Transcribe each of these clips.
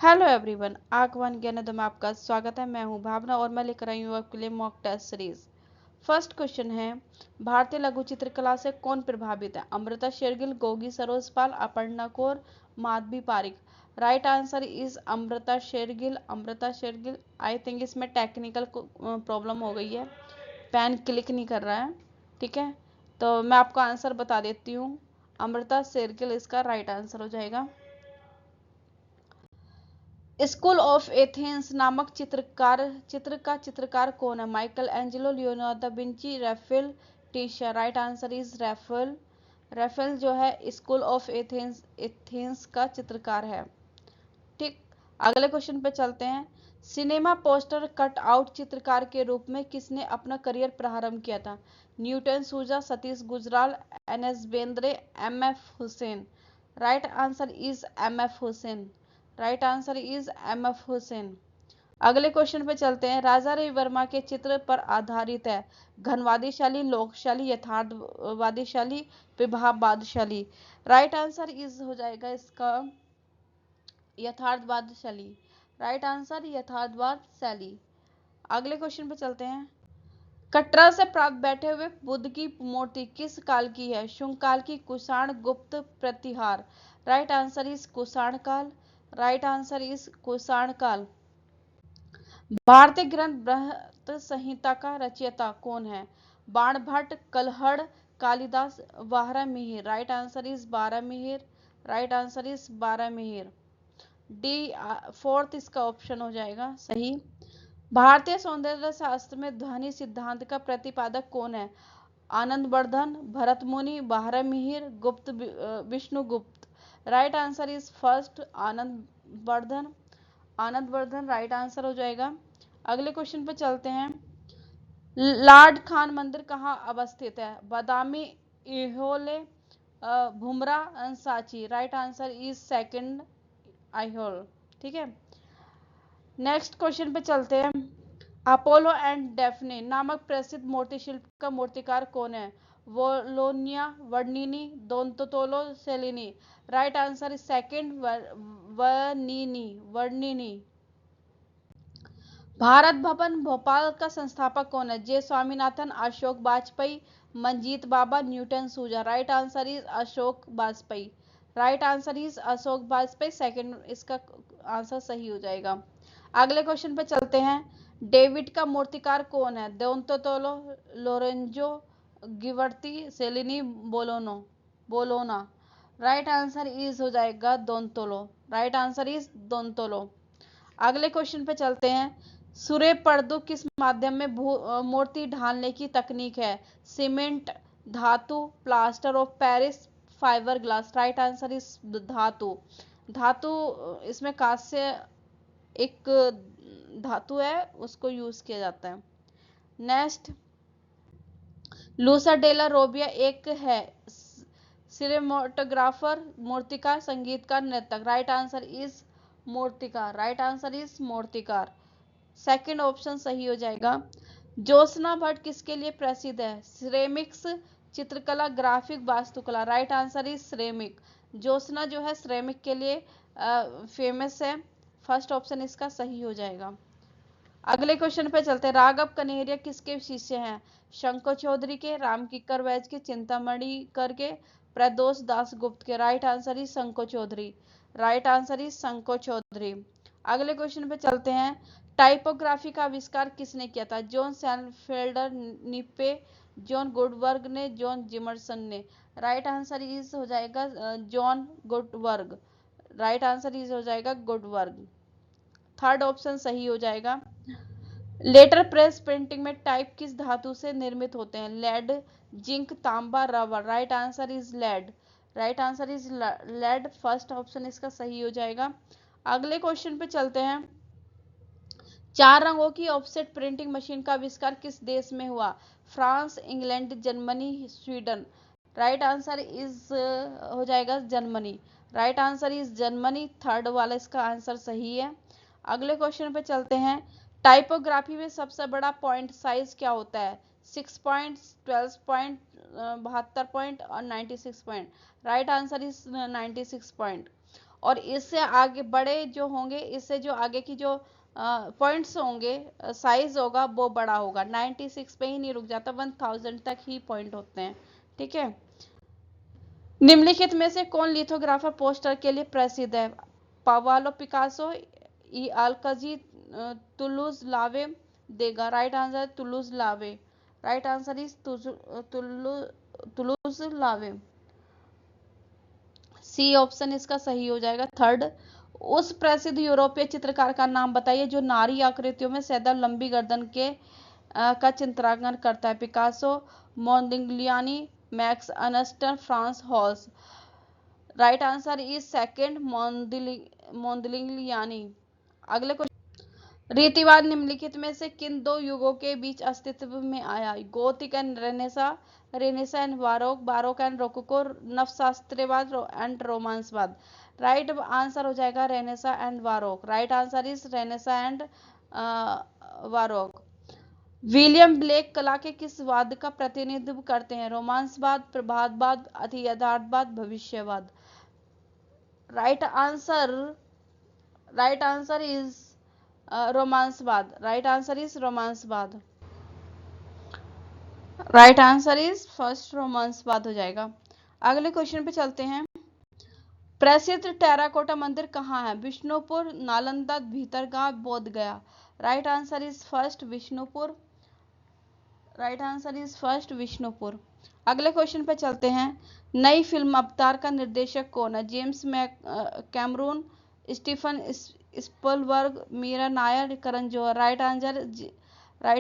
Hello everyone, आगमन ज्ञानोदय में आपका स्वागत है। मैं हूं भावना और मैं लेकर आई हूं आपके लिए mock test series. First question है, भारतीय लघु चित्रकला से कौन प्रभावित है? Amrita Shergil, Gogi Saroj Pal, Aparna Kaur, Madhvi Parikh. Right answer is Amrita Shergil. Amrita Shergil. I think इसमें टेक्निकल प्रॉब्लम हो गई है, पेन क्लिक नहीं कर रहा है। ठीक है, तो मैं आपको आंसर बता देती हूँ। अमृता शेरगिल इसका राइट आंसर हो जाएगा। स्कूल ऑफ एथेंस नामक चित्र का चित्रकार कौन है? Michelangelo, Leonardo da Vinci, Raphael, Titian. Right answer is Raphael. Raphael जो है स्कूल ऑफ एथेंस का चित्रकार है। ठीक, अगले क्वेश्चन पे चलते हैं। सिनेमा पोस्टर कट आउट चित्रकार के रूप में किसने अपना करियर प्रारंभ किया था? Newton Souza, Satish Gujral, N S Bendre, M F Husain. Right answer is M F Husain. Right answer is M F Husain. अगले क्वेश्चन पे चलते हैं। राजा रवि वर्मा के चित्र पर आधारित है? घनवादीशाली, लोकशाली, यथार्थवादीशाली, विभावादीशाली। राइट आंसर इज हो जाएगा इसका यथार्थवादशाली। Right answer यथार्थवादशाली। अगले क्वेश्चन पे चलते हैं। कटरा से प्राप्त बैठे हुए बुद्ध की मूर्ति किस काल की है? शुंग काल की, कुषाण, गुप्त, प्रतिहार। राइट आंसर इज कुषाण काल। राइट आंसर इज कुषाण काल। भारतीय ग्रंथ बृहत संहिता का रचयिता कौन है? Bana Bhatt, Kalhana, Kalidas, Varahamihira. Right answer is Varahamihira. Right answer is Varahamihira. D fourth इसका ऑप्शन हो जाएगा सही। भारतीय सौंदर्य शास्त्र में ध्वनि सिद्धांत का प्रतिपादक कौन है? आनंदवर्धन, भरत मुनि, बारहमिहिर, गुप्त, Vishnugupta. Right answer is first Anandavardhana. Anandavardhana right answer हो जाएगा। अगले क्वेश्चन पे चलते हैं। लार्ड खान मंदिर कहाँ अवस्थित है? Badami, Aihole, Bhumara, Sanchi. Right answer is second, Aihole. ठीक है, नेक्स्ट क्वेश्चन पे चलते हैं। अपोलो एंड डेफने नामक प्रसिद्ध मूर्ति शिल्प का मूर्तिकार कौन है? Bologna, Bernini, Donatello, Cellini. Right answer is second, Bernini. Bernini. Bharat Bhavan Bhopal का संस्थापक कौन है? J Swaminathan, Ashok Vajpeyi, Manjit Bawa, Newton Souza. Right answer is Ashok Vajpeyi. Right answer is Ashok Vajpeyi. Second इसका आंसर सही हो जाएगा। अगले क्वेश्चन पे चलते हैं। डेविड का मूर्तिकार कौन है? Donatello, Lorenzo, Ghiberti, Cellini, Bologna. Right answer is हो जाएगा Donatello. Right answer is Donatello. अगले क्वेश्चन पे चलते हैं। सूर्य पर्दु किस माध्यम में मूर्ति ढालने की तकनीक है? सीमेंट, धातु, plaster of Paris, fibre glass. Right answer is धातु। धातु इसमें कांस्य एक धातु है, उसको यूज किया जाता है। नेक्स्ट, लूसा डेला रोबिया एक है सिनेमाटोग्राफर, मूर्तिकार, संगीतकार, नृतक। राइट आंसर इज मूर्तिकार। राइट आंसर इज मूर्तिकार। सेकंड ऑप्शन सही हो जाएगा। ज्योत्सना भट्ट किसके लिए प्रसिद्ध है? सिरेमिक्स, चित्रकला, ग्राफिक, वास्तुकला। Right answer is ceramic. Jyotsna जो है सिरेमिक के लिए फेमस है। फर्स्ट ऑप्शन इसका सही हो जाएगा। अगले क्वेश्चन पे चलते हैं। राघव कनेरिया किसके शिष्य हैं? शंकर चौधरी के, राम किक्कर वैज के, चिंतामणि कर के, प्रदोष दास गुप्त के। Right answer is Shankar Chaudhary. Right answer is Shankar Chaudhary. अगले क्वेश्चन पे चलते हैं। टाइपोग्राफी का आविष्कार किसने किया था? जॉन सैनफेल्डर, निप्पे, जॉन गुडवर्ग ने, जॉन जिमर्सन ने। राइट आंसर इज हो जाएगा John Gutenberg. Right answer is हो जाएगा गुडवर्ग। थर्ड ऑप्शन सही हो जाएगा। लेटर प्रेस प्रिंटिंग में टाइप किस धातु से निर्मित होते हैं? लेड, जिंक, तांबा, rubber. Right answer is lead. Right answer is lead. First option इसका सही हो जाएगा। अगले क्वेश्चन पे चलते हैं। चार रंगों की ऑफसेट प्रिंटिंग मशीन का आविष्कार किस देश में हुआ? France, England, Germany, Sweden. Right answer is हो जाएगा Germany. Right answer is Germany. Third वाला इसका आंसर सही है। अगले क्वेश्चन पे चलते हैं। टाइपोग्राफी में सबसे बड़ा पॉइंट साइज क्या होता है? 6 पॉइंट, 12 पॉइंट, 72 पॉइंट और 96 point. Right answer is 96 point. और इससे आगे बड़े जो होंगे, इससे जो आगे की जो पॉइंट्स होंगे, साइज होगा वो बड़ा होगा। 96 पे ही नहीं रुक जाता, 1000 तक ही पॉइंट होते हैं। ठीक है। निम्नलिखित में से कौन लिथोग्राफर पोस्टर के लिए प्रसिद्ध है? पावालो पिकासो, ई अल्काजी, तुलूज लावे देगा। राइट आंसर तुलूज लावे। राइट आंसर इज तुलूज लावे। सी ऑप्शन इसका सही हो जाएगा, थर्ड। उस प्रसिद्ध यूरोपीय चित्रकार का नाम बताइए जो नारी आकृतियों में सदा लंबी गर्दन के का चित्रांकन करता है। Picasso, Modigliani, Max Ernst, Frans Hals. Right answer is second, Modigliani. अगले क्वेश्चन, रीतिवाद निम्नलिखित में से किन दो युगों के बीच अस्तित्व में आया? Gothic and Renaissance, Renaissance and Baroque, Baroque and Rococo, नवशास्त्रीयवाद एंड रोमांसवाद। राइट आंसर हो जाएगा Renaissance and Baroque. Right answer is Renaissance and Baroque. William Blake कला के किस वाद का प्रतिनिधित्व करते हैं? रोमांसवाद, प्रभातवाद, अति यथार्थवाद, भविष्यवाद। राइट आंसर इज रोमांसवाद। राइट आंसर इज रोमांसवाद। राइट आंसर इज फर्स्ट रोमांसवाद हो जाएगा। अगले क्वेश्चन पे चलते हैं। प्रसिद्ध टेराकोटा मंदिर कहाँ है? Vishnupur, Nalanda, Bhitargaon, Bodh Gaya. Right answer is first Vishnupur. Right answer is first Vishnupur. अगले क्वेश्चन पे चलते हैं। नई फिल्म अवतार का निर्देशक कौन है? James Cameron, Steven Spielberg, Mira Nair, Karan Johar. Right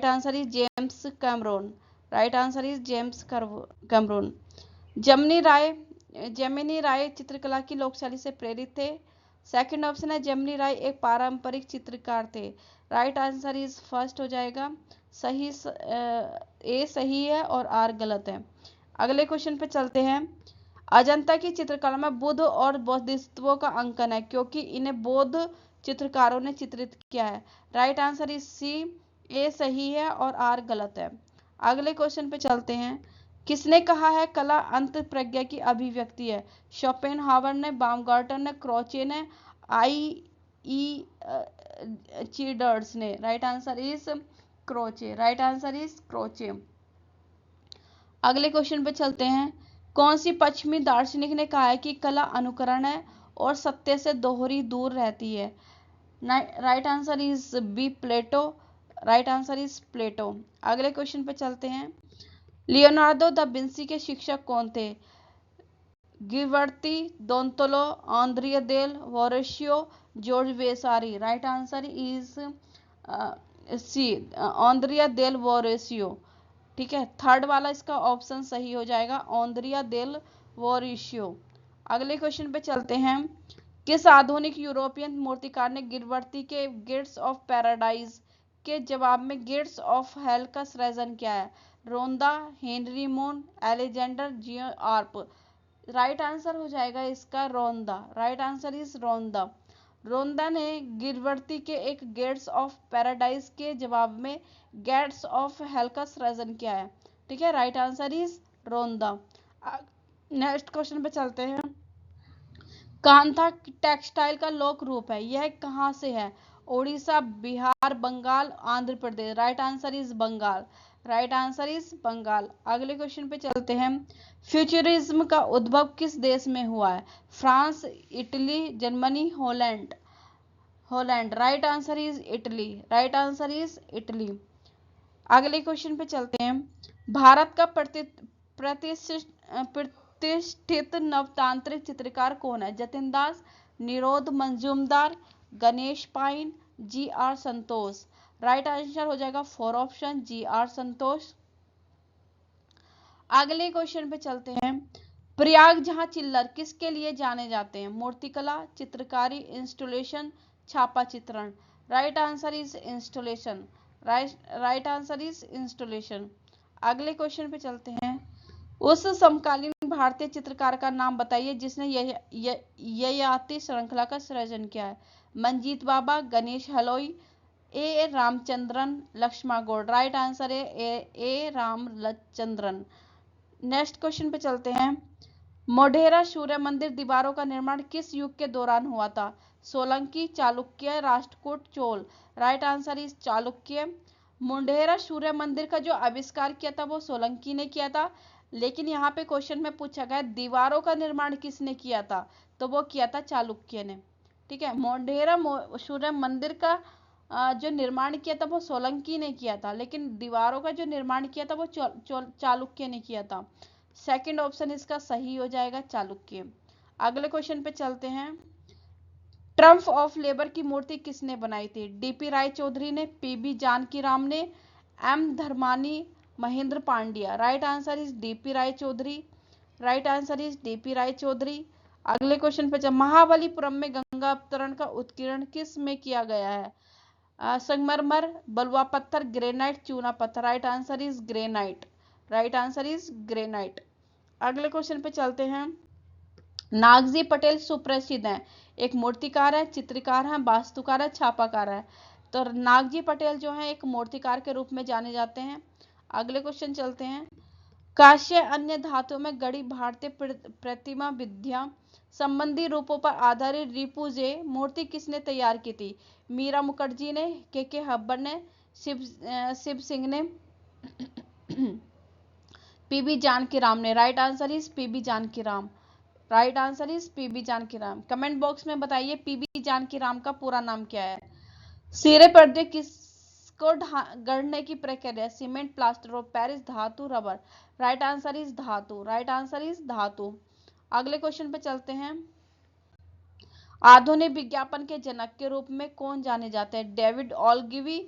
answer is James Cameron. Right answer is James Cameron. Jamini Roy चित्रकला की लोकशैली से प्रेरित थे। सेकंड ऑप्शन है जेमिनी राय एक पारंपरिक चित्रकार थे। राइट आंसर इज फर्स्ट हो जाएगा, सही ए सही है और आर गलत है। अगले क्वेश्चन पे चलते हैं। अजंता की चित्रकला में बुद्ध और बोधिसत्वों का अंकन है क्योंकि इन्हें बौद्ध चित्रकारों ने चित्रित किया है। राइट आंसर इज सी, ए सही है और आर गलत है। अगले क्वेश्चन पे चलते हैं। किसने कहा है कला अंत प्रज्ञा की अभिव्यक्ति है? शोपेनहावर ने, बाumgarten ने, क्रोचे ने, चीडर्स ने। Right answer is Croce. Right answer is Croce. अगले क्वेश्चन पे चलते हैं। कौन सी पश्चिमी दार्शनिक ने कहा है कि कला अनुकरण है और सत्य से दोहरी दूर रहती है? Right answer is B, Plato. Right answer is Plato. अगले क्वेश्चन पे चलते हैं। लियोनार्डो दा विंसी के शिक्षक कौन थे? गिवर्ती, Donatello, Andrea del Verrocchio, George Vasari. Right answer is C, Andrea del Verrocchio. ठीक है, थर्ड वाला इसका ऑप्शन सही हो जाएगा, आंद्रिया देल वोरेशियो। अगले क्वेश्चन पे चलते हैं। किस आधुनिक यूरोपियन मूर्तिकार ने गिरवर्ती के गेट्स ऑफ पैराडाइज के जवाब में गेट्स ऑफ हेल का सृजन किया है? रोंदा, हेनरी मून, एलेक्जेंडर जियोआर्प। राइट आंसर हो जाएगा इसका Rhonda. Right answer is Rhonda. Rhonda ने गिरवर्ती के एक गेट्स ऑफ पैराडाइज के जवाब में गेट्स ऑफ हेल का सृजन किया है। ठीक है, राइट आंसर इज रोंदा। नेक्स्ट क्वेश्चन पे चलते हैं। कांथा टेक्सटाइल का लोक रूप है, यह कहाँ से है? Orissa, Bihar, Bengal, Andhra Pradesh. Right answer is Bengal. Right answer is Bengal. अगले क्वेश्चन पे चलते हैं। फ्यूचरिज्म का उद्भव किस देश में हुआ है? France, Italy, Germany, Holland. Holland. Right answer is Italy. Right answer is Italy. अगले क्वेश्चन पे चलते हैं। भारत का प्रतिष्ठित नवतांत्रिक चित्रकार कौन है? Jatin Das, Nirode Mazumdar, Ganesh Pyne, G R Santosh. Right answer हो जाएगा four option, G R Santosh. अगले क्वेश्चन पे चलते हैं। प्रयाग जहां चिल्लर किसके लिए जाने जाते हैं? मूर्तिकला, चित्रकारी, इंस्टॉलेशन, छापा चित्रण। Right answer is installation. Right answer is installation. अगले क्वेश्चन पे चलते हैं। उस समकालीन भारतीय चित्रकार का नाम बताइए जिसने ययाति श्रृंखला का सृजन किया है? मंजीत बाबा, गणेश हलोई, ए रामचंद्रन, लक्ष्मण गौड़। राइट आंसर है ए रामचंद्रन। नेक्स्ट क्वेश्चन पे चलते हैं। मोढेरा सूर्य मंदिर दीवारों का निर्माण किस युग के दौरान हुआ था? Solanki, Chalukya, Rashtrakuta, Chola. Right answer is Chalukya. Modhera सूर्य मंदिर का जो आविष्कार किया था वो सोलंकी ने किया था, लेकिन यहाँ पे क्वेश्चन में पूछा गया दीवारों का निर्माण किसने किया था, तो वो किया था चालुक्य ने। ठीक है, मोढेरा सूर्य मंदिर का जो निर्माण किया था वो सोलंकी ने किया था, लेकिन दीवारों का जो निर्माण किया था वो चालुक्य ने किया था। सेकंड ऑप्शन इसका सही हो जाएगा, चालुक्य। अगले क्वेश्चन पे चलते हैं। ट्रम्प ऑफ लेबर की मूर्ति किसने बनाई थी? डीपी राय चौधरी ने, पीबी जानकी राम ने, M Dharmani, Mahendra Pandya. Right answer is DP Roy Chowdhury. Right answer is DP Roy Chowdhury. अगले क्वेश्चन पे महाबलीपुरम में गंगा अवतरण का उत्कीर्ण किस में किया गया है? संगमरमर, बलुआ पत्थर, ग्रेनाइट, चूना पत्थर। Right answer is granite. Right answer is granite. अगले क्वेश्चन पे चलते हैं। नागजी पटेल सुप्रसिद्ध हैं, एक मूर्तिकार है, चित्रकार है, वास्तुकार है, छापाकार है। तो नागजी पटेल जो है एक मूर्तिकार के रूप में जाने जाते हैं। अगले क्वेश्चन चलते हैं। काश्य अन्य धातुओं में गढ़ी भारतीय प्रतिमा विद्या संबंधी रूपों पर आधारित रिपुजे मूर्ति किसने तैयार की थी? मीरा मुखर्जी ने, के हब्बन ने, शिव सिंह ने, पीबी जानकी राम ने। Right answer is PB Janaki Ram. Right answer is PB Janaki Ram. Comment box में बताइए पीबी जानकी राम का पूरा नाम क्या है। सिरे पर्दे किसको गढ़ने की प्रक्रिया? सीमेंट, प्लास्टर ऑफ पेरिस, धातु, रबर। राइट आंसर इज धातु। राइट आंसर इज धातु। अगले क्वेश्चन पे चलते हैं। आधुनिक विज्ञापन के जनक के रूप में कौन जाने जाते हैं? David ऑलगिवी,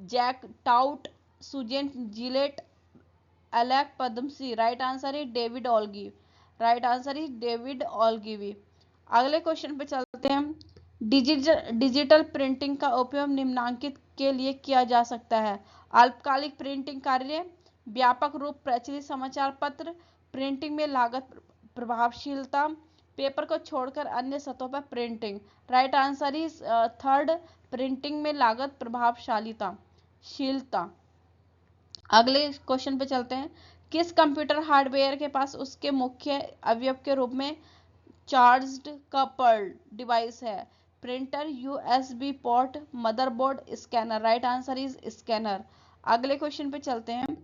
Jack taut, Susan Gillette, Alec Padamsee. Right answer is David ऑलगिवी। Right answer is David ऑलगिवी। अगले क्वेश्चन पे चलते हैं। डिजिटल प्रिंटिंग का उपयोग निम्नांकित के लिए किया जा सकता है? अल्पकालिक प्रिंटिंग कार्य, व्यापक रूप प्रचलित समाचार पत्र, प्रिंटिंग में लागत प्रभावशीलता, पेपर को छोड़कर अन्य सतहों पर printing. Right answer is third, printing में लागत प्रभावशालीता शीलता। अगले क्वेश्चन पे चलते हैं। किस कंप्यूटर हार्डवेयर के पास उसके मुख्य अवयव के रूप में चार्ज्ड कपल्ड डिवाइस है? Printer, USB port, motherboard, scanner. Right answer is scanner. अगले क्वेश्चन पे चलते हैं।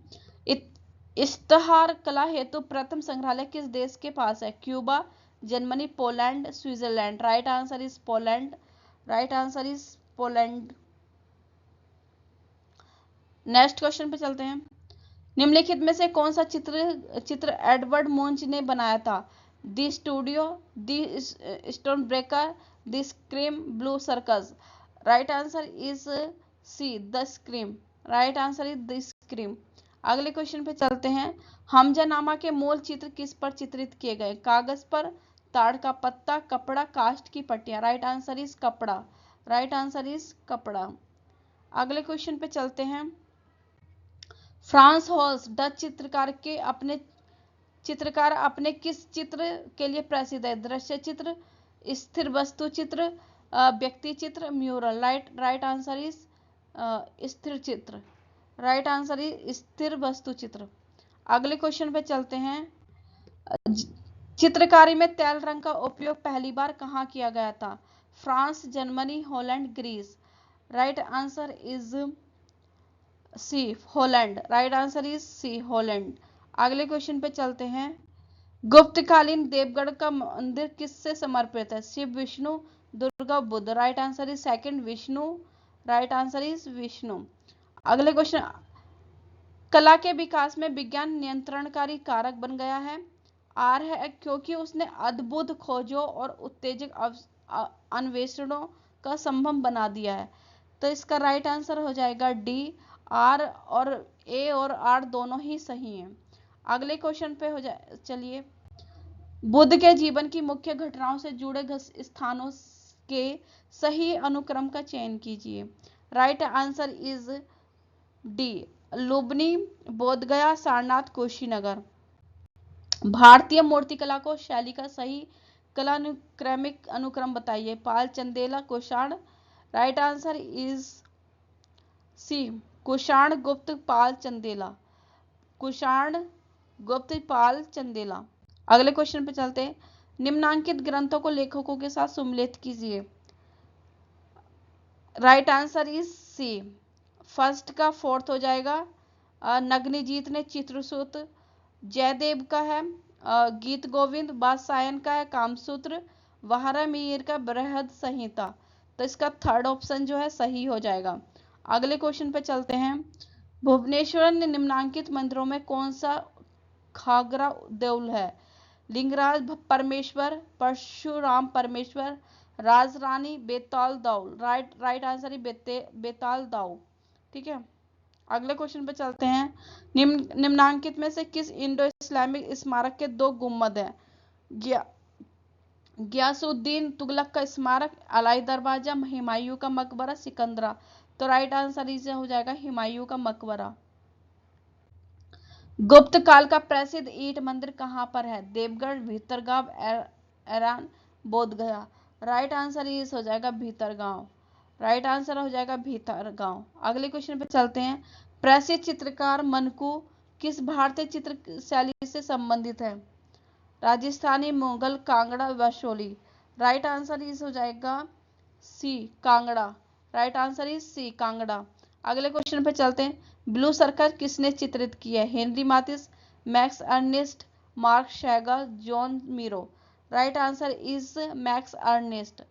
इश्तहार कला हेतु प्रथम संग्रहालय किस देश के पास है? Cuba, Germany, Poland, Switzerland. Right answer is Poland. Right answer is Poland. Next question पे चलते हैं। निम्नलिखित में से कौन सा चित्र एडवर्ड मुंच ने बनाया था? The studio, the stone breaker, the scream, blue circus. Right answer is C, the scream. Right answer is the scream. अगले क्वेश्चन पे चलते हैं। हमजानामा के मूल चित्र किस पर चित्रित किए गए? कागज पर, ताड़ का पत्ता, कपड़ा, काष्ठ की पट्टियां। राइट आंसर इज कपड़ा। राइट आंसर इज कपड़ा। अगले क्वेश्चन पे चलते हैं। फ्रांस हॉल्स डच चित्रकार अपने किस चित्र के लिए प्रसिद्ध है? दृश्य चित्र, स्थिर वस्तु चित्र, व्यक्ति चित्र, म्यूरल। राइट आंसर इज स्थिर चित्र। राइट आंसर इज स्थिर वस्तु चित्र। अगले क्वेश्चन पे चलते हैं। चित्रकारी में तेल रंग का उपयोग पहली बार कहाँ किया गया था? France, Germany, Holland, Greece. Right answer is C, Holland. Right answer is C, Holland. अगले क्वेश्चन पे चलते हैं। गुप्तकालीन देवगढ़ का मंदिर किससे समर्पित है? Shiva, Vishnu, Durga, Buddha. Right answer is second, Vishnu. Right answer is Vishnu. अगले क्वेश्चन। कला के विकास में विज्ञान नियंत्रणकारी कारक बन गया है? आर है क्योंकि उसने अद्भुत खोजों और उत्तेजक अन्वेषणों का संभव बना दिया है। तो इसका राइट आंसर हो जाएगा डी। आर और ए और आर दोनों ही सही हैं। अगले क्वेश्चन पे हो जाए, चलिए। बुद्ध के जीवन की मुख्य घटनाओं से जुड़े स्थानों के सही अनुक्रम का चयन कीजिए। Right answer is D, Lumbini, Bodhgaya, Sarnath, Kushinagar. भारतीय मूर्तिकला को शैली का सही कलानुक्रमिक अनुक्रम बताइए। Pala, Chandela, Kushan. Right answer is C, Kushan, Gupta, Pala, Chandela. Kushan, Gupta, Pala, Chandela. अगले क्वेश्चन पे चलते हैं। निम्नांकित ग्रंथों को लेखकों के साथ सुमेलित कीजिए। Right answer is C. First का फोर्थ हो जाएगा। नग्नजीत ने चित्रसूत, जयदेव का है गीत गोविंद, बादशायन का है कामसूत्र, वहारा मीर का बृहद संहिता। तो इसका थर्ड ऑप्शन जो है सही हो जाएगा। अगले क्वेश्चन पे चलते हैं। भुवनेश्वर ने निम्नांकित मंदिरों में कौन सा खागरा देउल है? लिंगराज परमेश्वर, परशुराम परमेश्वर, राजरानी, बेताल दाउल। राइट आंसर है बेताल दाऊ। ठीक है। अगले क्वेश्चन पे चलते हैं। निम्नांकित में से किस इंडो इस्लामिक स्मारक के 2 गुम्बद हैं? गयासुद्दीन तुगलक का स्मारक, अलाई दरवाजा, हुमायूं का मकबरा, सिकंदरा। तो राइट आंसर इसे हो जाएगा हुमायूं का मकबरा। गुप्त काल का प्रसिद्ध ईंट मंदिर कहां पर है? Deogarh, Bhitargaon, Iran, Bodhgaya. Right answer is हो जाएगा भीतरगांव। राइट आंसर हो जाएगा भीतरगांव। अगले क्वेश्चन पे चलते हैं। प्रसिद्ध चित्रकार मनकू किस भारतीय चित्र शैली से संबंधित है? Rajasthani, Mughal, Kangra, Vaishali. Right answer is हो जाएगा C Kangra. Right answer is C Kangra. अगले क्वेश्चन पे चलते हैं। ब्लू सर्कल किसने चित्रित किया है? Henri Matisse, Max Ernst, Marc Chagall, Joan Miro. Right answer is Max Ernst.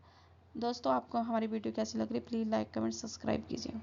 दोस्तों आपको हमारी वीडियो कैसी लग रही है प्लीज लाइक कमेंट सब्सक्राइब कीजिए।